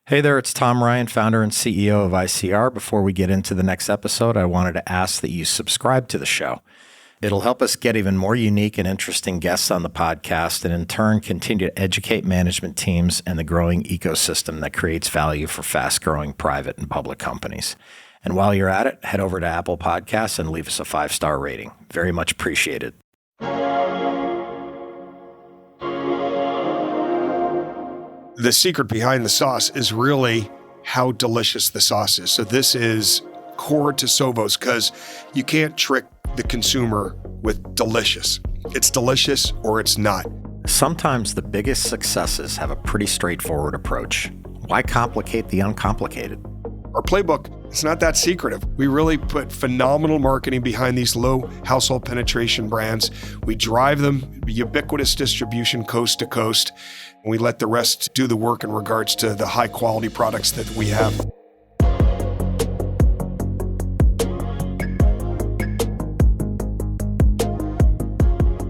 Hey there, it's Tom Ryan, founder and CEO of ICR. Before we get into the next episode, I wanted to ask that you subscribe to the show. It'll help us get even more unique and interesting guests on the podcast and in turn continue to educate management teams and the growing ecosystem that creates value for fast-growing private and public companies. And while you're at it, head over to Apple Podcasts and leave us a 5-star rating. Very much appreciated. The secret behind the sauce is really how delicious the sauce is. So this is core to Sovos because you can't trick the consumer with delicious. It's delicious or it's not. Sometimes the biggest successes have a pretty straightforward approach. Why complicate the uncomplicated? Our playbook, it's not that secretive. We really put phenomenal marketing behind these low household penetration brands. We drive them ubiquitous distribution coast to coast. And we let the rest do the work in regards to the high quality products that we have.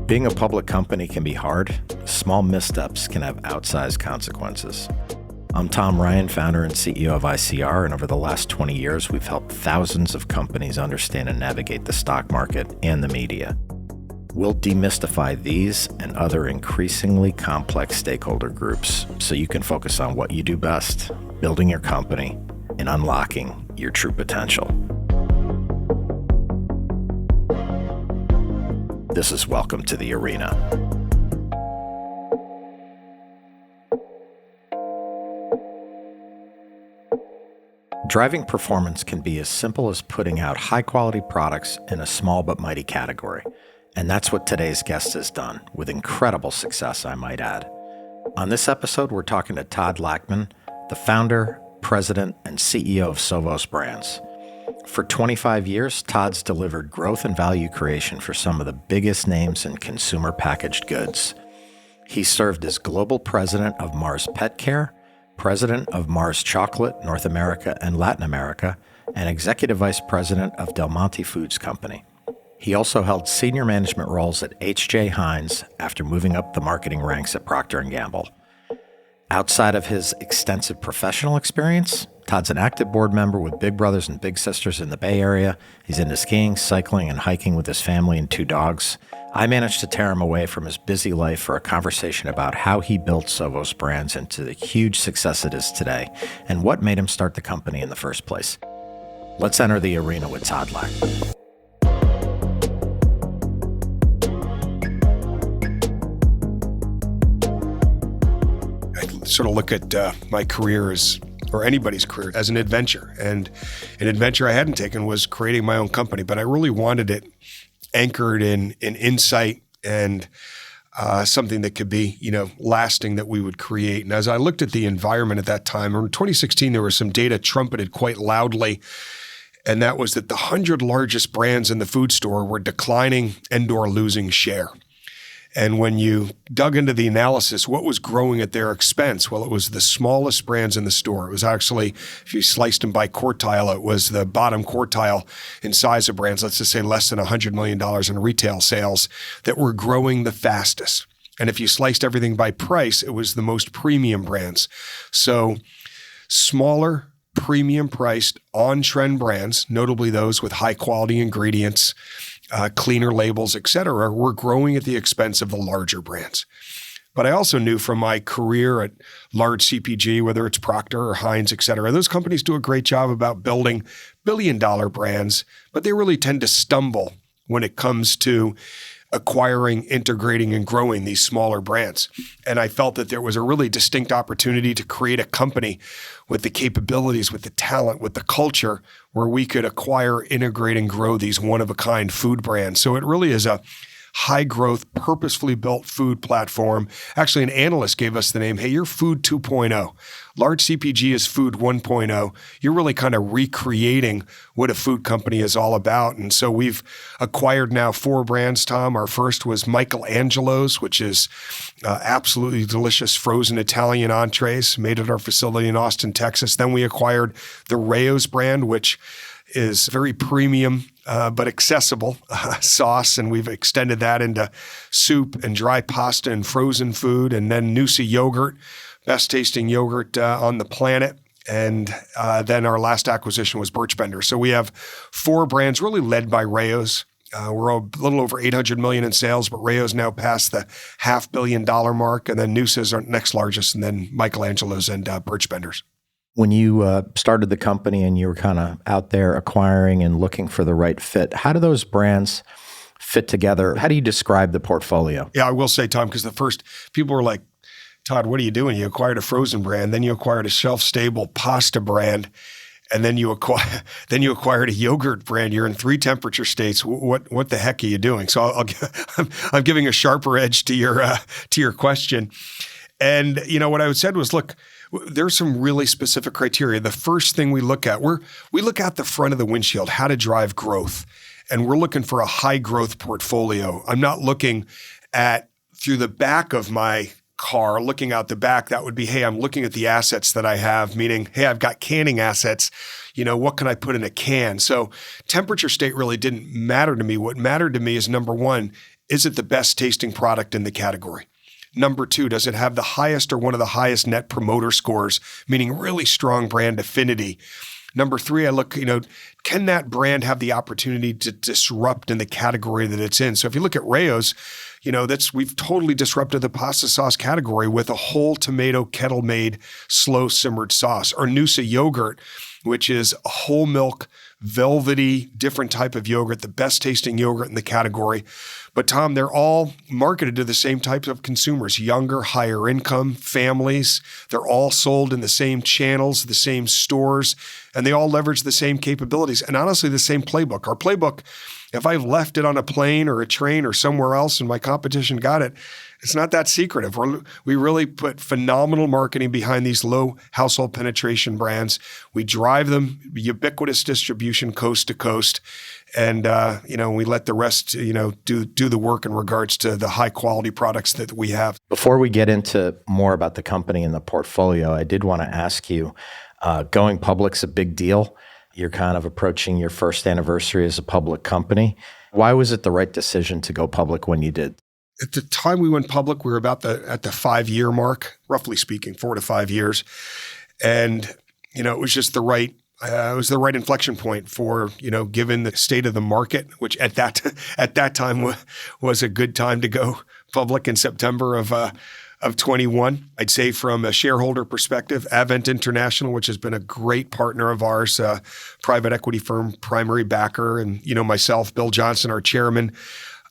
Being a public company can be hard. Small missteps can have outsized consequences. I'm Tom Ryan, founder and CEO of ICR, and over the last 20 years, we've helped thousands of companies understand and navigate the stock market and the media. We'll demystify these and other increasingly complex stakeholder groups so you can focus on what you do best, building your company and unlocking your true potential. This is Welcome to the Arena. Driving performance can be as simple as putting out high-quality products in a small but mighty category. And that's what today's guest has done, with incredible success, I might add. On this episode, we're talking to Todd Lachman, the founder, president, and CEO of Sovos Brands. For 25 years, Todd's delivered growth and value creation for some of the biggest names in consumer packaged goods. He served as global president of Mars Pet Care, president of Mars Chocolate, North America and Latin America, and executive vice president of Monte Foods Company. He also held senior management roles at H.J. Heinz after moving up the marketing ranks at Proctor and Gamble. Outside of his extensive professional experience, Todd's an active board member with Big Brothers and Big Sisters in the Bay Area. He's into skiing, cycling, and hiking with his family and 2 dogs. I managed to tear him away from his busy life for a conversation about how he built Sovos Brands into the huge success it is today and what made him start the company in the first place. Let's enter the arena with Todd Lachman. Sort of look at my career as, or anybody's career, as an adventure. And an adventure I hadn't taken was creating my own company, but I really wanted it anchored in insight and something that could be, lasting that we would create. And as I looked at the environment at that time, in 2016, there was some data trumpeted quite loudly, and that was that the 100 largest brands in the food store were declining and/or losing share. And when you dug into the analysis, what was growing at their expense? Well, it was the smallest brands in the store. It was actually, if you sliced them by quartile, it was the bottom quartile in size of brands, let's just say less than $100 million in retail sales, that were growing the fastest. And if you sliced everything by price, it was the most premium brands. So smaller, premium priced, on-trend brands, notably those with high quality ingredients, cleaner labels, et cetera, were growing at the expense of the larger brands. But I also knew from my career at large CPG, whether it's Proctor or Heinz, et cetera, those companies do a great job about building billion-dollar brands, but they really tend to stumble when it comes to acquiring, integrating, and growing these smaller brands. And I felt that there was a really distinct opportunity to create a company with the capabilities, with the talent, with the culture, where we could acquire, integrate, and grow these one-of-a-kind food brands. So it really is a high-growth, purposefully built food platform. Actually, an analyst gave us the name, hey, you're Food 2.0. Large CPG is Food 1.0. You're really kind of recreating what a food company is all about. And so we've acquired now 4 brands, Tom. Our first was Michelangelo's, which is absolutely delicious frozen Italian entrees made at our facility in Austin, Texas. Then we acquired the Rao's brand, which is very premium but accessible sauce, and we've extended that into soup and dry pasta and frozen food, and then Noosa yogurt, best tasting yogurt on the planet. And then our last acquisition was Birch Bender. So we have 4 brands really led by Rayo's. We're a little over $800 million in sales, but Rayo's now past the $500 million mark. And then Noosa's our next largest, and then Michelangelo's and Birch Bender's. When you started the company and you were kind of out there acquiring and looking for the right fit, how do those brands fit together? How do you describe the portfolio? Yeah, I will say, Tom, because the first people were like, Todd, what are you doing? You acquired a frozen brand, then you acquired a shelf-stable pasta brand, and then you acquired a yogurt brand. You're in 3 temperature states. What the heck are you doing? So I'm giving a sharper edge to your question. And what I said was, look, there's some really specific criteria. The first thing we look at, we look out the front of the windshield, how to drive growth. And we're looking for a high growth portfolio. I'm not looking at through the back of my car, looking out the back. That would be, hey, I'm looking at the assets that I have, meaning, hey, I've got canning assets. What can I put in a can? So temperature state really didn't matter to me. What mattered to me is, number one, is it the best tasting product in the category? Number 2, does it have the highest or one of the highest net promoter scores, meaning really strong brand affinity? Number 3, I look, can that brand have the opportunity to disrupt in the category that it's in? So if you look at Rayo's, we've totally disrupted the pasta sauce category with a whole tomato kettle-made, slow-simmered sauce. Or Noosa yogurt, which is a whole milk, velvety, different type of yogurt, the best tasting yogurt in the category. But Tom, they're all marketed to the same types of consumers, younger, higher income, families. They're all sold in the same channels, the same stores, and they all leverage the same capabilities and honestly the same playbook. Our playbook, if I left it on a plane or a train or somewhere else and my competition got it, it's not that secretive. We really put phenomenal marketing behind these low household penetration brands. We drive them ubiquitous distribution coast to coast. And, we let the rest, do the work in regards to the high quality products that we have. Before we get into more about the company and the portfolio, I did want to ask you, going public's a big deal. You're kind of approaching your first anniversary as a public company. Why was it the right decision to go public when you did? At the time we went public, we were at the 5-year mark, roughly speaking, 4 to 5 years. And, it was just the right inflection point for, given the state of the market, which at that time was a good time to go public in September of 21. I'd say from a shareholder perspective, Advent International, which has been a great partner of ours, private equity firm, primary backer, and, myself, Bill Johnson, our chairman,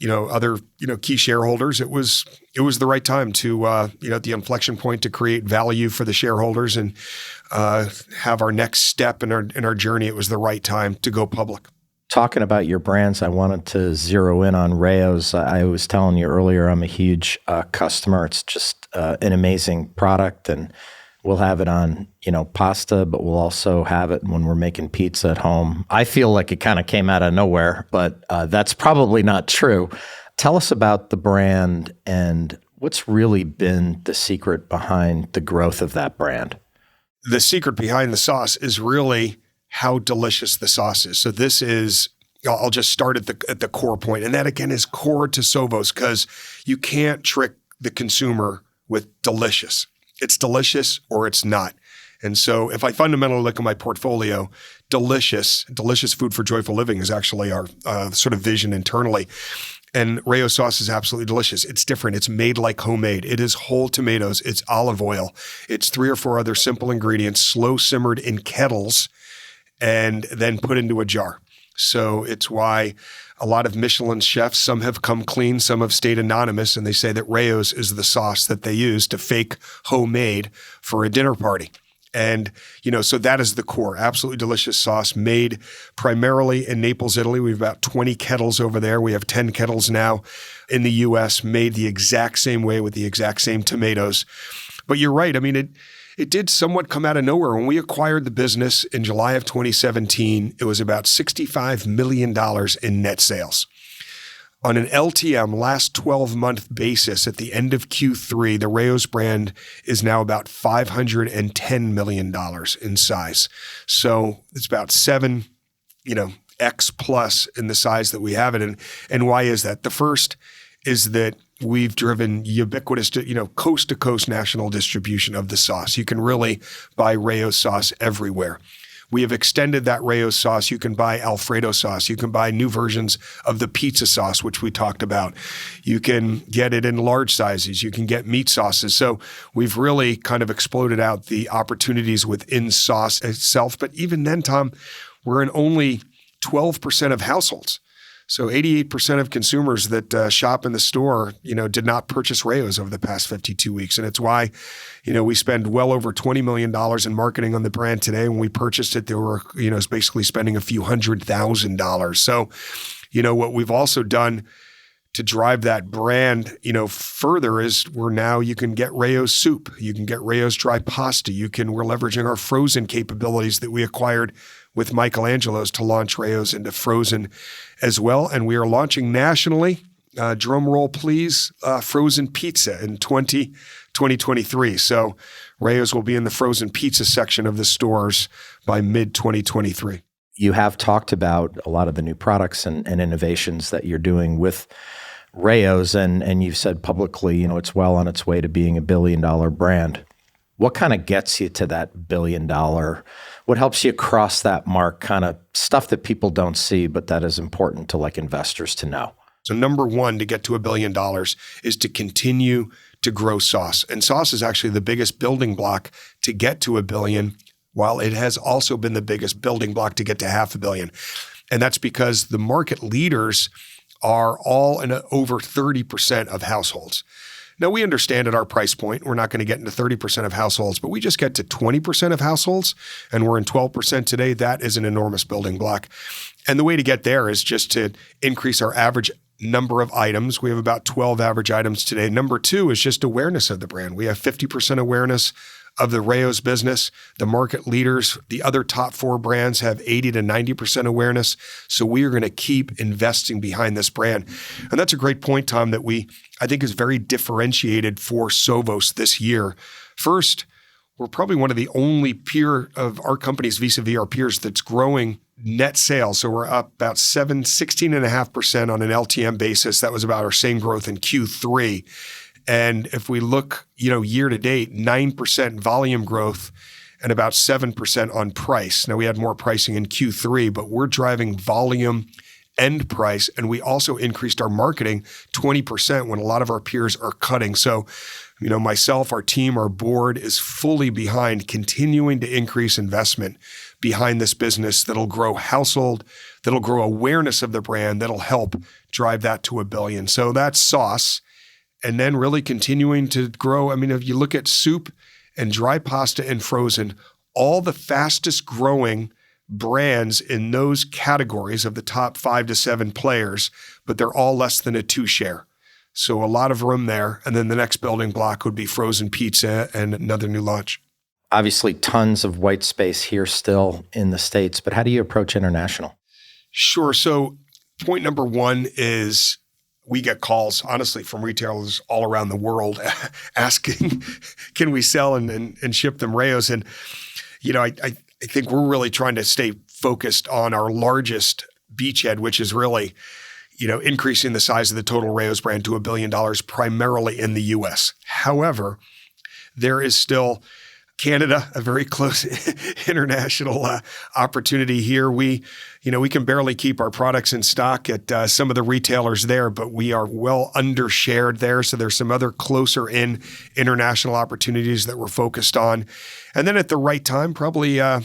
other, key shareholders, it was the right time to, at the inflection point to create value for the shareholders and have our next step in our journey. It was the right time to go public. Talking about your brands, I wanted to zero in on Rayo's. I was telling you earlier, I'm a huge customer. It's just an amazing product, and we'll have it on, pasta, but we'll also have it when we're making pizza at home. I feel like it kind of came out of nowhere, but that's probably not true. Tell us about the brand and what's really been the secret behind the growth of that brand. The secret behind the sauce is really how delicious the sauce is. So this is, I'll just start at the core point, and that again is core to Sovos, because you can't trick the consumer with delicious. It's delicious or it's not. And so if I fundamentally look at my portfolio, delicious food for joyful living is actually our sort of vision internally. And Rayo sauce is absolutely delicious. It's different. It's made like homemade. It is whole tomatoes. It's olive oil. It's 3 or 4 other simple ingredients, slow simmered in kettles, and then put into a jar. So it's why a lot of Michelin chefs, some have come clean, some have stayed anonymous, and they say that Rayo's is the sauce that they use to fake homemade for a dinner party. And, so that is the core. Absolutely delicious sauce made primarily in Naples, Italy. We have about 20 kettles over there. We have 10 kettles now in the U.S. made the exact same way with the exact same tomatoes. But you're right. I mean, it did somewhat come out of nowhere. When we acquired the business in July of 2017, it was about $65 million in net sales. On an LTM, last 12-month basis, at the end of Q3, the Rayo's brand is now about $510 million in size. So it's about 7, X plus in the size that we have it in. And why is that? The first is that we've driven ubiquitous, coast to coast national distribution of the sauce. You can really buy Rao's sauce everywhere. We have extended that Rao's sauce. You can buy Alfredo sauce. You can buy new versions of the pizza sauce, which we talked about. You can get it in large sizes. You can get meat sauces. So we've really kind of exploded out the opportunities within sauce itself. But even then, Tom, we're in only 12% of households. So 88% of consumers that shop in the store, did not purchase Rao's over the past 52 weeks. And it's why, we spend well over $20 million in marketing on the brand today. When we purchased it, they were, it's basically spending a few $100,000. So, what we've also done to drive that brand, further is you can get Rao's soup. You can get Rao's dry pasta. We're leveraging our frozen capabilities that we acquired with Michelangelo's to launch Rao's into frozen as well. And we are launching nationally, drum roll please, frozen pizza in 2023. So Rao's will be in the frozen pizza section of the stores by mid-2023. You have talked about a lot of the new products and innovations that you're doing with Rao's, and you've said publicly, it's well on its way to being $1 billion brand. What kind of gets you to that $1 billion? What helps you cross that mark? Kind of stuff that people don't see, but that is important to investors to know. So number one, to get to $1 billion is to continue to grow sauce. And sauce is actually the biggest building block to get to $1 billion, while it has also been the biggest building block to get to $500 million. And that's because the market leaders are all in over 30% of households. Now, we understand at our price point, we're not going to get into 30% of households, but we just get to 20% of households, and we're in 12% today. That is an enormous building block. And the way to get there is just to increase our average number of items. We have about 12 average items today. Number two is just awareness of the brand. We have 50% awareness of the Rao's business. The market leaders, the other top 4 brands, have 80 to 90% awareness. So we are going to keep investing behind this brand. And that's a great point, Tom, that I think is very differentiated for Sovos this year. First, we're probably one of the only peer of our companies vis-a-vis our peers that's growing net sales. So we're up about 16.5% on an LTM basis. That was about our same growth in Q3. And if we look, year to date, 9% volume growth and about 7% on price. Now, we had more pricing in Q3, but we're driving volume and price. And we also increased our marketing 20% when a lot of our peers are cutting. So, myself, our team, our board is fully behind continuing to increase investment behind this business that'll grow household, that'll grow awareness of the brand, that'll help drive that to $1 billion. So that's sauce. And then really continuing to grow. If you look at soup and dry pasta and frozen, all the fastest growing brands in those categories of the top 5 to 7 players, but they're all less than a 2 share. So a lot of room there. And then the next building block would be frozen pizza and another new launch. Obviously, tons of white space here still in the States, but how do you approach international? Sure. So point number one is we get calls, honestly, from retailers all around the world asking, can we sell and ship them Rao's? And, I think we're really trying to stay focused on our largest beachhead, which is really, increasing the size of the total Rao's brand to $1 billion, primarily in the U.S. However, there is still Canada, a very close international opportunity here. We can barely keep our products in stock at some of the retailers there, but we are well undershared there. So there's some other closer in international opportunities that we're focused on. And then at the right time, probably 1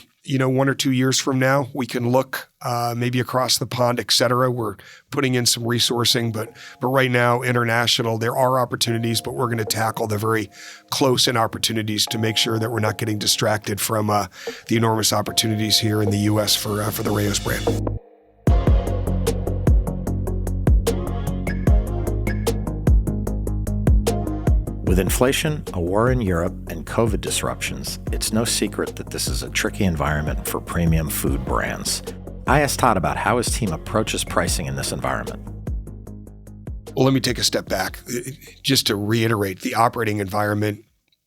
or 2 years from now, we can look maybe across the pond, et cetera. We're putting in some resourcing, but right now, international, there are opportunities, but we're going to tackle the very close-in opportunities to make sure that we're not getting distracted from the enormous opportunities here in the U.S. for the Rao's brand. With inflation, a war in Europe, and COVID disruptions, it's no secret that this is a tricky environment for premium food brands. I asked Todd about how his team approaches pricing in this environment. Well, let me take a step back. Just to reiterate, the operating environment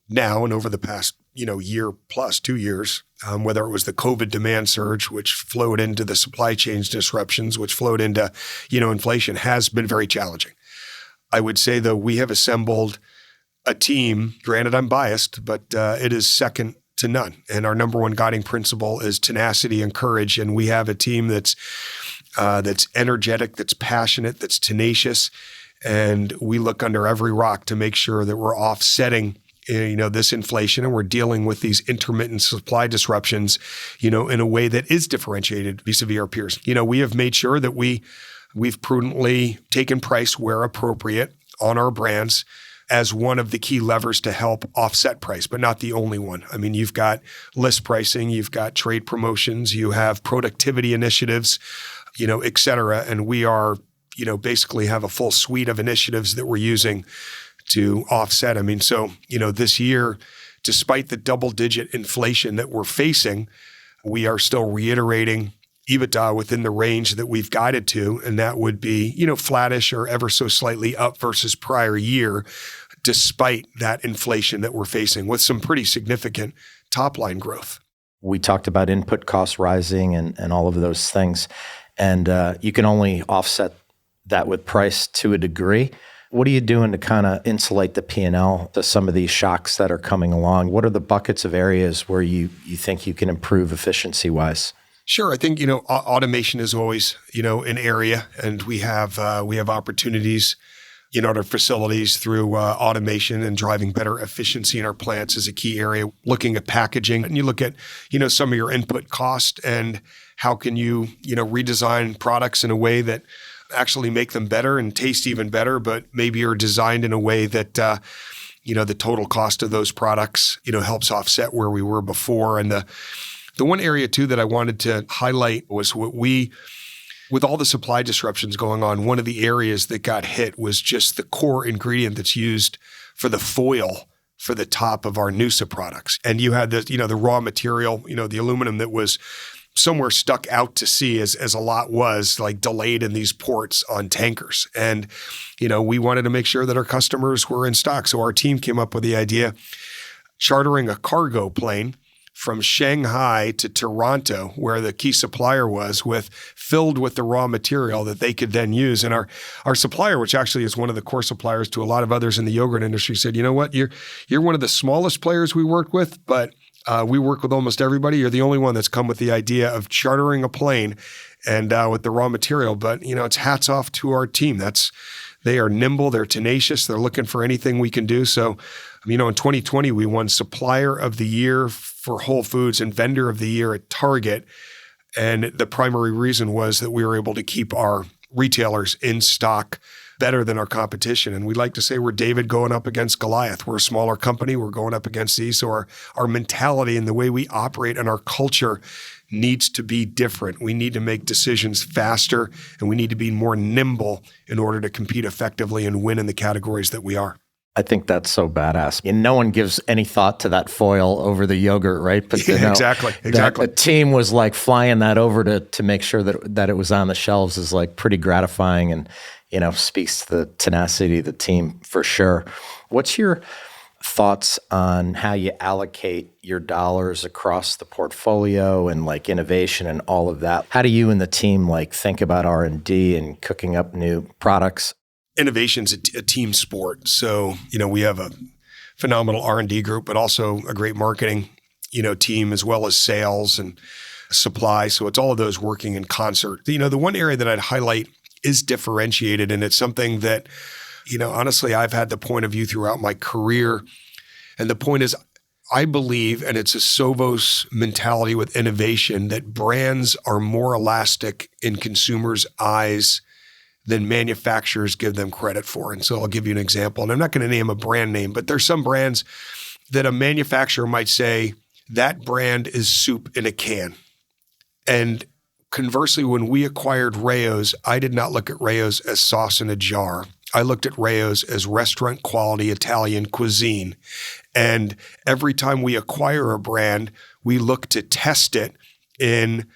now and over the past year plus 2 years, whether it was the COVID demand surge, which flowed into the supply chain disruptions, which flowed into inflation, has been very challenging. I would say, though, we have assembled a team. Granted, I'm biased, but it is second to none. And our number one guiding principle is tenacity and courage. And we have a team that's energetic, that's passionate, that's tenacious. And we look under every rock to make sure that we're offsetting this inflation, and we're dealing with these intermittent supply disruptions, in a way that is differentiated vis-a-vis our peers. We have made sure that we've prudently taken price where appropriate on our brands as one of the key levers to help offset price, but not the only one. I mean, you've got list pricing, you've got trade promotions, you have productivity initiatives, et cetera. And we are, basically have a full suite of initiatives that we're using to offset. I mean, so, this year, despite the double-digit inflation that we're facing, we are still reiterating EBITDA within the range that we've guided to, and that would be, flattish or ever so slightly up versus prior year, despite that inflation that we're facing with some pretty significant top-line growth. We talked about input costs rising and all of those things, and you can only offset that with price to a degree. What are you doing to kind of insulate the P&L to some of these shocks that are coming along? What are the buckets of areas where you think you can improve efficiency-wise? Sure. I think, automation is always, an area, and we have opportunities, at our facilities through automation, and driving better efficiency in our plants is a key area. Looking at packaging, and you look at, some of your input cost and how can you, redesign products in a way that actually make them better and taste even better, but maybe are designed in a way that, the total cost of those products, helps offset where we were before. And the one area too that I wanted to highlight was with all the supply disruptions going on, one of the areas that got hit was just the core ingredient that's used for the foil for the top of our Noosa products. And you had the raw material, the aluminum that was somewhere stuck out to sea, as a lot was, like, delayed in these ports on tankers. And, we wanted to make sure that our customers were in stock. So our team came up with the idea, chartering a cargo plane from Shanghai to Toronto, where the key supplier was, filled with the raw material that they could then use. And our supplier, which actually is one of the core suppliers to a lot of others in the yogurt industry, said, "You know what? You're one of the smallest players we work with, but we work with almost everybody. You're the only one that's come with the idea of chartering a plane and with the raw material." But, it's hats off to our team. They are nimble, they're tenacious, they're looking for anything we can do. So, in 2020, we won Supplier of the Year for Whole Foods and Vendor of the Year at Target. And the primary reason was that we were able to keep our retailers in stock better than our competition. And we like to say we're David going up against Goliath. We're a smaller company. We're going up against these. So our mentality and the way we operate and our culture needs to be different. We need to make decisions faster, and we need to be more nimble in order to compete effectively and win in the categories that we are. I think that's so badass. And no one gives any thought to that foil over the yogurt, right? But Exactly. The team was like flying that over to make sure that it was on the shelves is like pretty gratifying, and speaks to the tenacity of the team for sure. What's your thoughts on how you allocate your dollars across the portfolio and like innovation and all of that? How do you and the team think about R&D and cooking up new products? Innovation's a team sport. So, we have a phenomenal R&D group, but also a great marketing, team, as well as sales and supply. So it's all of those working in concert. The one area that I'd highlight is differentiated, and it's something that, honestly, I've had the point of view throughout my career. And the point is, I believe, and it's a Sovos mentality with innovation, that brands are more elastic in consumers' eyes than manufacturers give them credit for. And so I'll give you an example. And I'm not going to name a brand name, but there's some brands that a manufacturer might say, that brand is soup in a can. And conversely, when we acquired Rao's, I did not look at Rao's as sauce in a jar. I looked at Rao's as restaurant quality Italian cuisine. And every time we acquire a brand, we look to test it in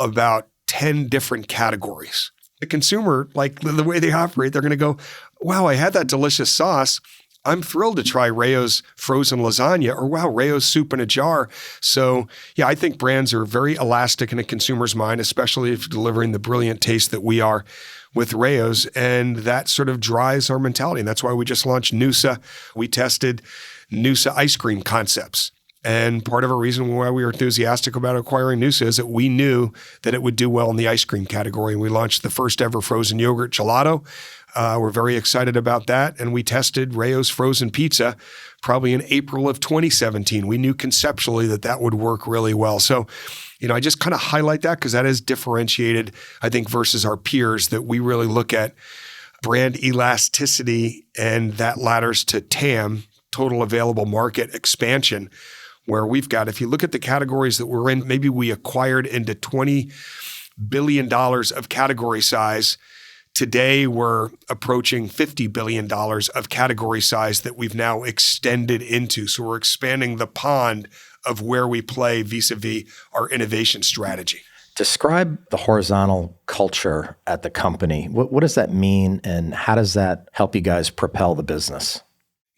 about 10 different categories. The consumer, like the way they operate, they're going to go, wow, I had that delicious sauce. I'm thrilled to try Rayo's frozen lasagna, or wow, Rayo's soup in a jar. So yeah, I think brands are very elastic in a consumer's mind, especially if delivering the brilliant taste that we are with Rayo's. And that sort of drives our mentality. And that's why we just launched Noosa. We tested Noosa ice cream concepts. And part of a reason why we were enthusiastic about acquiring Noosa is that we knew that it would do well in the ice cream category. And we launched the first ever frozen yogurt gelato. We're very excited about that. And we tested Rayo's frozen pizza probably in April of 2017. We knew conceptually that that would work really well. So, I just kind of highlight that because that is differentiated, I think, versus our peers, that we really look at brand elasticity, and that ladders to TAM, total available market expansion, where we've got, if you look at the categories that we're in, maybe we acquired into $20 billion of category size. Today, we're approaching $50 billion of category size that we've now extended into. So we're expanding the pond of where we play vis-a-vis our innovation strategy. Describe the horizontal culture at the company. What does that mean, and how does that help you guys propel the business?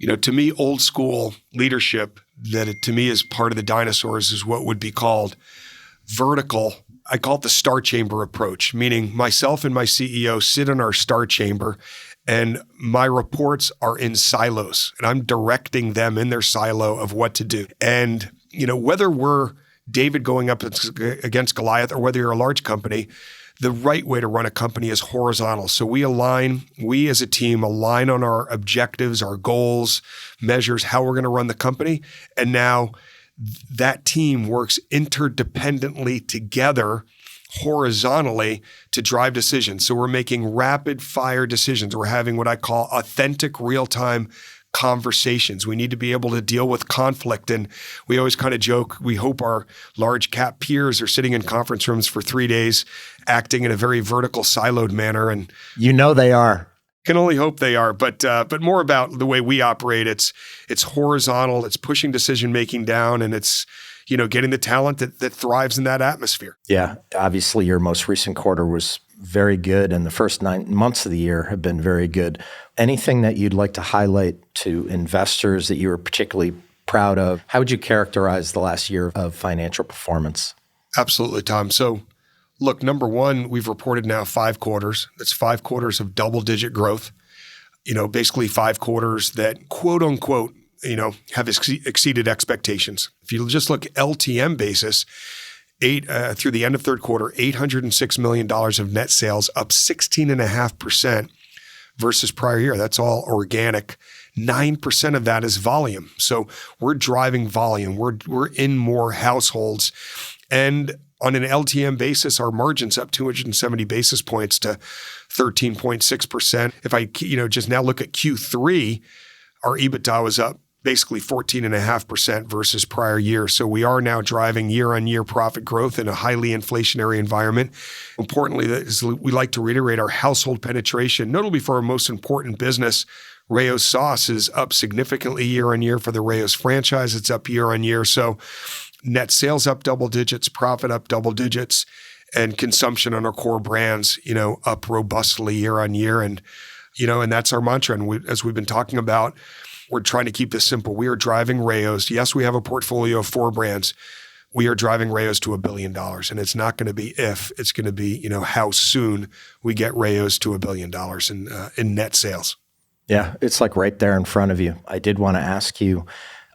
To me, old school leadership, that to me is part of the dinosaurs, is what would be called vertical. I call it the star chamber approach, meaning myself and my CEO sit in our star chamber, and my reports are in silos, and I'm directing them in their silo of what to do. And, whether we're David going up against Goliath or whether you're a large company, the right way to run a company is horizontal. So we as a team align on our objectives, our goals, measures, how we're going to run the company. And now that team works interdependently together horizontally to drive decisions. So we're making rapid fire decisions. We're having what I call authentic real-time conversations. We need to be able to deal with conflict. And we always kind of joke, we hope our large cap peers are sitting in conference rooms for 3 days, acting in a very vertical siloed manner. And they are. Can only hope they are, but more about the way we operate. It's horizontal. It's pushing decision making down, and it's getting the talent that thrives in that atmosphere. Yeah, obviously your most recent quarter was very good, and the first 9 months of the year have been very good. Anything that you'd like to highlight to investors that you were particularly proud of? How would you characterize the last year of financial performance? Absolutely, Tom. So, look, number one, we've reported now 5 quarters. That's 5 quarters of double-digit growth. Basically 5 quarters that, quote unquote, have exceeded expectations. If you just look LTM basis, through the end of third quarter, $806 million of net sales, up 16.5% versus prior year. That's all organic. 9% of that is volume. So we're driving volume. We're in more households. And on an LTM basis, our margin's up 270 basis points to 13.6%. If I just now look at Q3, our EBITDA was up basically 14.5% versus prior year. So we are now driving year-on-year profit growth in a highly inflationary environment. Importantly, we like to reiterate our household penetration, notably for our most important business. Rayo's sauce is up significantly year-on-year for the Rayo's franchise. It's up year-on-year. So net sales up double digits, profit up double digits, and consumption on our core brands, up robustly year-on-year. And that's our mantra. And as we've been talking about, we're trying to keep this simple. We are driving Rayo's. Yes, we have a portfolio of 4 brands. We are driving Rayo's to $1 billion. And it's not going to be if, it's going to be, how soon we get Rayo's to $1 billion in net sales. Yeah, it's like right there in front of you. I did want to ask you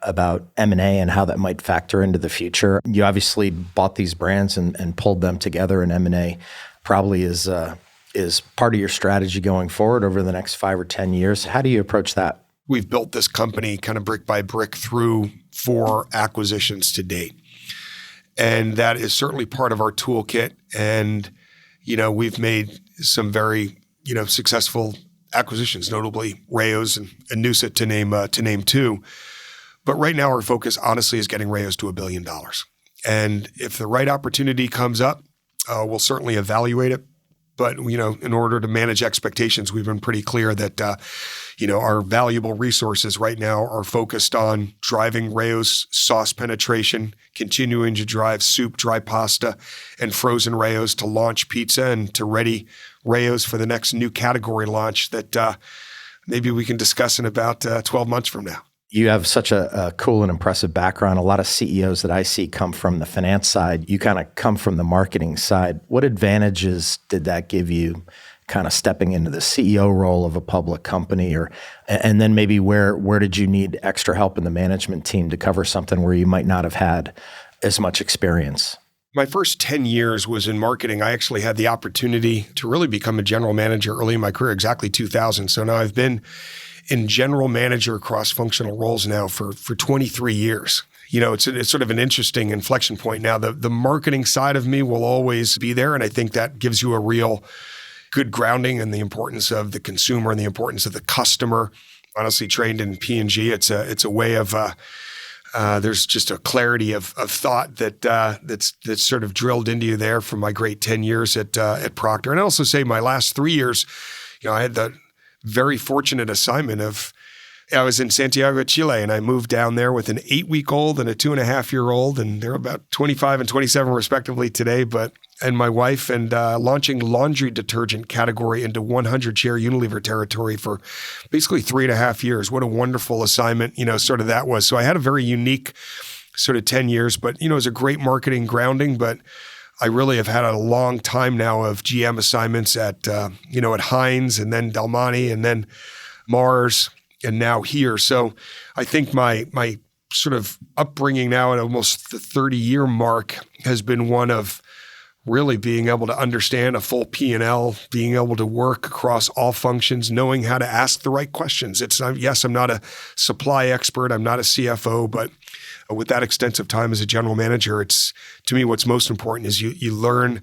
about M&A and how that might factor into the future. You obviously bought these brands and pulled them together, and M&A probably is part of your strategy going forward over the next 5 or 10 years. How do you approach that? We've built this company kind of brick by brick through 4 acquisitions to date. And that is certainly part of our toolkit. And, we've made some very, successful acquisitions, notably Rayo's and Noosa to name 2. But right now our focus honestly is getting Rayo's to $1 billion. And if the right opportunity comes up, we'll certainly evaluate it. But, in order to manage expectations, we've been pretty clear that, our valuable resources right now are focused on driving Rayo's sauce penetration, continuing to drive soup, dry pasta, and frozen Rayo's, to launch pizza and to ready Rayo's for the next new category launch that maybe we can discuss in about 12 months from now. You have such a cool and impressive background. A lot of CEOs that I see come from the finance side. You kind of come from the marketing side. What advantages did that give you kind of stepping into the CEO role of a public company, and then maybe where did you need extra help in the management team to cover something where you might not have had as much experience? My first 10 years was in marketing. I actually had the opportunity to really become a general manager early in my career, exactly 2000. So now I've been in general manager cross-functional roles now for 23 years. You know, it's sort of an interesting inflection point now. The marketing side of me will always be there, and I think that gives you a real good grounding in the importance of the consumer and the importance of the customer. Honestly, trained in P&G, it's a way of there's just a clarity of thought that's sort of drilled into you there from my great 10 years at Proctor. And I also say my last 3 years, you know, I had the very fortunate assignment I was in Santiago, Chile, and I moved down there with an 8-week-old and a 2.5-year-old, and they're about 25 and 27 respectively today, and my wife, and launching laundry detergent category into 100-share Unilever territory for basically 3.5 years. What a wonderful assignment, you know, sort of that was. So I had a very unique sort of 10 years, but, you know, it was a great marketing grounding, but I really have had a long time now of GM assignments at Heinz, and then Del Monte, and then Mars, and now here. So I think my sort of upbringing now at almost the 30-year mark has been one of really being able to understand a full P&L, being able to work across all functions, knowing how to ask the right questions. I'm not a supply expert, I'm not a CFO, but with that extensive time as a general manager, it's, to me, what's most important is you learn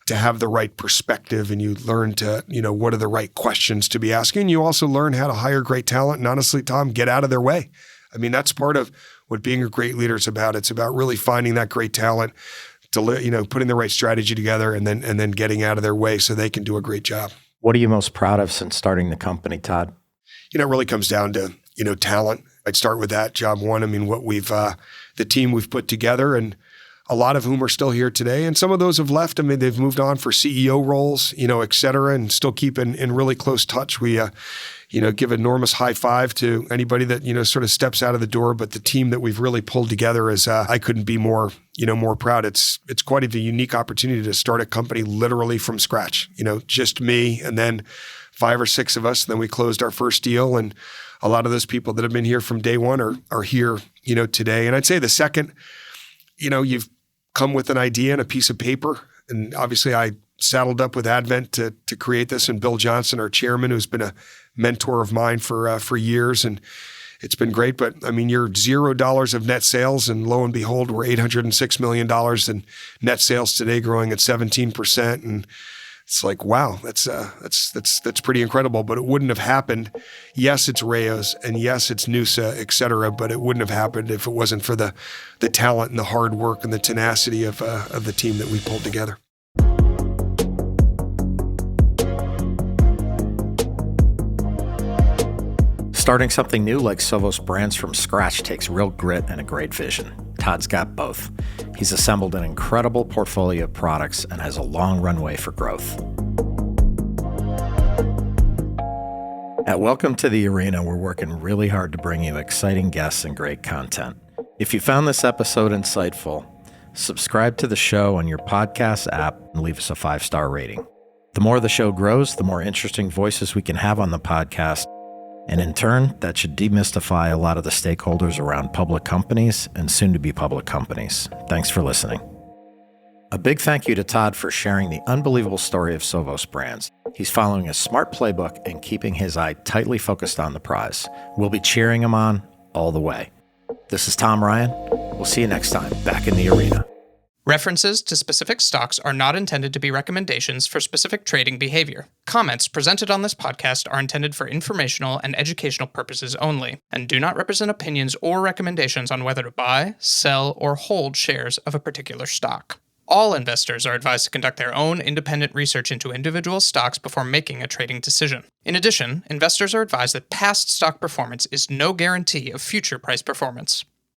to have the right perspective, and you learn to, you know, what are the right questions to be asking. You also learn how to hire great talent, and honestly, Tom, get out of their way. I mean, that's part of what being a great leader is about. It's about really finding that great talent, putting the right strategy together, and then getting out of their way so they can do a great job. What are you most proud of since starting the company, Todd? You know, it really comes down to, you know, talent. I'd start with that, job one. I mean, what the team we've put together, and a lot of whom are still here today. And some of those have left. I mean, they've moved on for CEO roles, you know, et cetera, and still keep in really close touch. We, give enormous high five to anybody that, you know, sort of steps out of the door. But the team that we've really pulled together is, I couldn't be more proud. It's quite a unique opportunity to start a company literally from scratch, you know, just me and then 5 or 6 of us. And then we closed our first deal. And a lot of those people that have been here from day one are here, you know, today. And I'd say the second, you know, you've come with an idea and a piece of paper. And obviously I saddled up with Advent to create this, and Bill Johnson, our chairman, who's been a mentor of mine for years. And it's been great. But I mean, you're $0 of net sales, and lo and behold, we're $806 million in net sales today, growing at 17%. And it's like, wow, that's pretty incredible. But it wouldn't have happened. Yes, it's Rayo's, and yes, it's Noosa, et cetera, but it wouldn't have happened if it wasn't for the talent and the hard work and the tenacity of the team that we pulled together. Starting something new like Sovos Brands from scratch takes real grit and a great vision. Todd's got both. He's assembled an incredible portfolio of products and has a long runway for growth. At Welcome to the Arena, we're working really hard to bring you exciting guests and great content. If you found this episode insightful, subscribe to the show on your podcast app and leave us a 5-star rating. The more the show grows, the more interesting voices we can have on the podcast. And in turn, that should demystify a lot of the stakeholders around public companies and soon-to-be public companies. Thanks for listening. A big thank you to Todd for sharing the unbelievable story of Sovos Brands. He's following a smart playbook and keeping his eye tightly focused on the prize. We'll be cheering him on all the way. This is Tom Ryan. We'll see you next time back in the arena. References to specific stocks are not intended to be recommendations for specific trading behavior. Comments presented on this podcast are intended for informational and educational purposes only, and do not represent opinions or recommendations on whether to buy, sell, or hold shares of a particular stock. All investors are advised to conduct their own independent research into individual stocks before making a trading decision. In addition, investors are advised that past stock performance is no guarantee of future price performance.